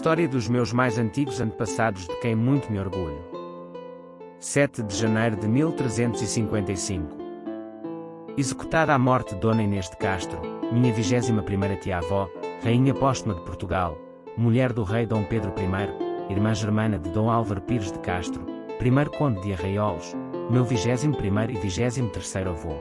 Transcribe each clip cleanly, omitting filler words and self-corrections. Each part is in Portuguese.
História dos meus mais antigos antepassados de quem muito me orgulho. 7 de janeiro de 1355. Executada à morte Dona Inês de Castro, minha 21ª tia-avó, rainha póstuma de Portugal, mulher do rei Dom Pedro I, irmã germana de Dom Álvaro Pires de Castro, primeiro conde de Arraiolos, meu 21º e 23º avô.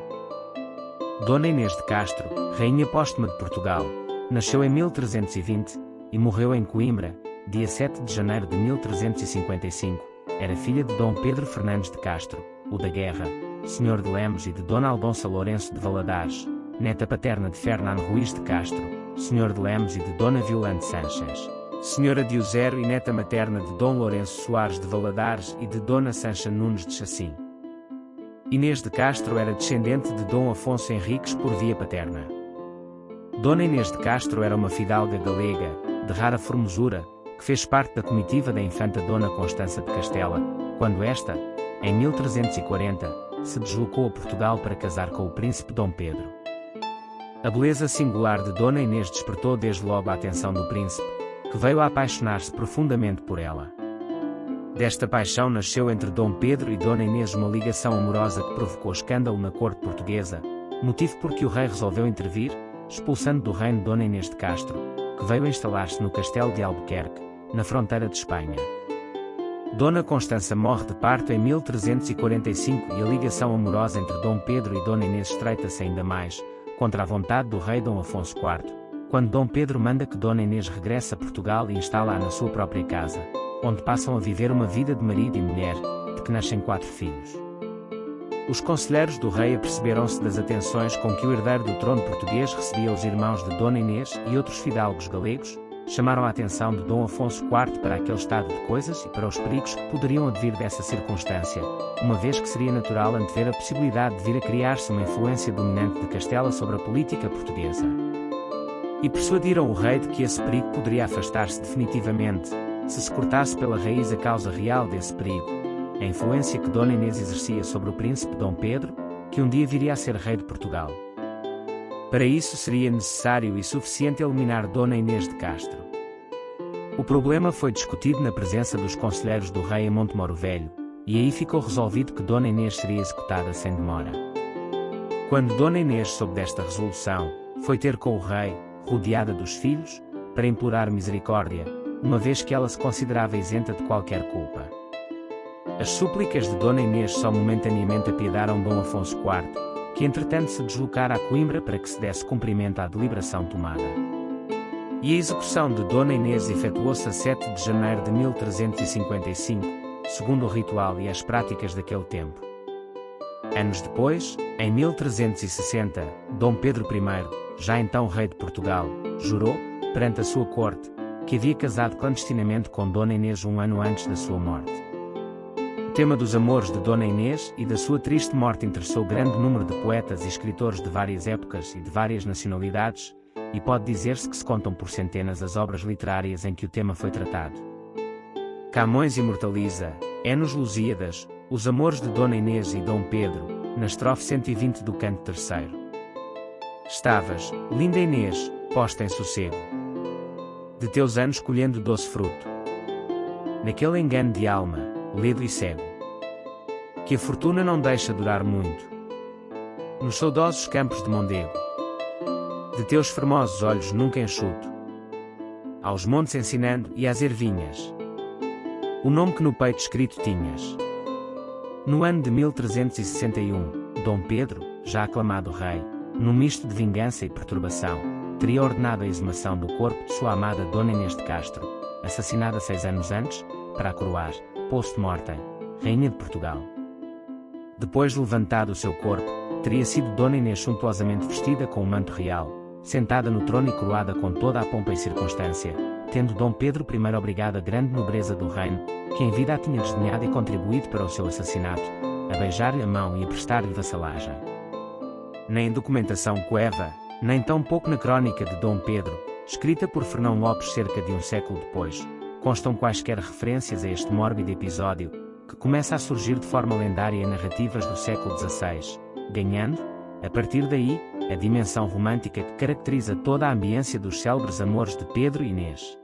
Dona Inês de Castro, rainha póstuma de Portugal, nasceu em 1320, e morreu em Coimbra, dia 7 de janeiro de 1355, era filha de Dom Pedro Fernandes de Castro, o da Guerra, senhor de Lemos e de Dona Aldonça Lourenço de Valadares, neta paterna de Fernando Ruiz de Castro, senhor de Lemos e de Dona Violante Sanches, senhora de Uzero e neta materna de Dom Lourenço Soares de Valadares e de Dona Sancha Nunes de Chacim. Inês de Castro era descendente de Dom Afonso Henriques por via paterna. Dona Inês de Castro era uma fidalga galega, de rara formosura, que fez parte da comitiva da infanta Dona Constança de Castela, quando esta, em 1340, se deslocou a Portugal para casar com o príncipe Dom Pedro. A beleza singular de Dona Inês despertou desde logo a atenção do príncipe, que veio a apaixonar-se profundamente por ela. Desta paixão nasceu entre Dom Pedro e Dona Inês uma ligação amorosa que provocou escândalo na corte portuguesa, motivo por que o rei resolveu intervir, expulsando do reino Dona Inês de Castro, que veio instalar-se no castelo de Albuquerque, na fronteira de Espanha. Dona Constança morre de parto em 1345 e a ligação amorosa entre Dom Pedro e Dona Inês estreita-se ainda mais, contra a vontade do rei Dom Afonso IV, quando Dom Pedro manda que Dona Inês regresse a Portugal e instala-a na sua própria casa, onde passam a viver uma vida de marido e mulher, de que nascem 4 filhos. Os conselheiros do rei aperceberam-se das atenções com que o herdeiro do trono português recebia os irmãos de Dona Inês e outros fidalgos galegos, chamaram a atenção de Dom Afonso IV para aquele estado de coisas e para os perigos que poderiam advir dessa circunstância, uma vez que seria natural antever a possibilidade de vir a criar-se uma influência dominante de Castela sobre a política portuguesa. E persuadiram o rei de que esse perigo poderia afastar-se definitivamente, se cortasse pela raiz a causa real desse perigo, a influência que Dona Inês exercia sobre o príncipe Dom Pedro, que um dia viria a ser rei de Portugal. Para isso seria necessário e suficiente eliminar Dona Inês de Castro. O problema foi discutido na presença dos conselheiros do rei em Montemoro Velho, e aí ficou resolvido que Dona Inês seria executada sem demora. Quando Dona Inês soube desta resolução, foi ter com o rei, rodeada dos filhos, para implorar misericórdia, uma vez que ela se considerava isenta de qualquer culpa. As súplicas de Dona Inês só momentaneamente apiedaram Dom Afonso IV, que entretanto se deslocara a Coimbra para que se desse cumprimento à deliberação tomada. E a execução de Dona Inês efetuou-se a 7 de janeiro de 1355, segundo o ritual e as práticas daquele tempo. Anos depois, em 1360, Dom Pedro I, já então rei de Portugal, jurou, perante a sua corte, que havia casado clandestinamente com Dona Inês um ano antes da sua morte. O tema dos amores de Dona Inês e da sua triste morte interessou grande número de poetas e escritores de várias épocas e de várias nacionalidades, e pode dizer-se que se contam por centenas as obras literárias em que o tema foi tratado. Camões imortaliza, nos Lusíadas, os amores de Dona Inês e Dom Pedro, na estrofe 120 do canto 3º. Estavas, linda Inês, posta em sossego, de teus anos colhendo doce fruto, naquele engano de alma, ledo e cego, que a fortuna não deixa durar muito, nos saudosos campos de Mondego, de teus formosos olhos nunca enxuto, aos montes ensinando e às ervinhas, o nome que no peito escrito tinhas. No ano de 1361, Dom Pedro, já aclamado rei, num misto de vingança e perturbação, teria ordenado a exumação do corpo de sua amada Dona Inês de Castro, assassinada 6 anos antes, para a coroar, post-mortem, rainha de Portugal. Depois de levantado o seu corpo, teria sido Dona Inês suntuosamente vestida com um manto real, sentada no trono e coroada com toda a pompa e circunstância, tendo Dom Pedro I obrigado a grande nobreza do reino, que em vida a tinha desdenhado e contribuído para o seu assassinato, a beijar-lhe a mão e a prestar-lhe vassalagem. Nem em documentação coeva, nem tão pouco na crónica de Dom Pedro, escrita por Fernão Lopes cerca de um século depois, constam quaisquer referências a este mórbido episódio, que começa a surgir de forma lendária em narrativas do século XVI, ganhando, a partir daí, a dimensão romântica que caracteriza toda a ambiência dos célebres amores de Pedro e Inês.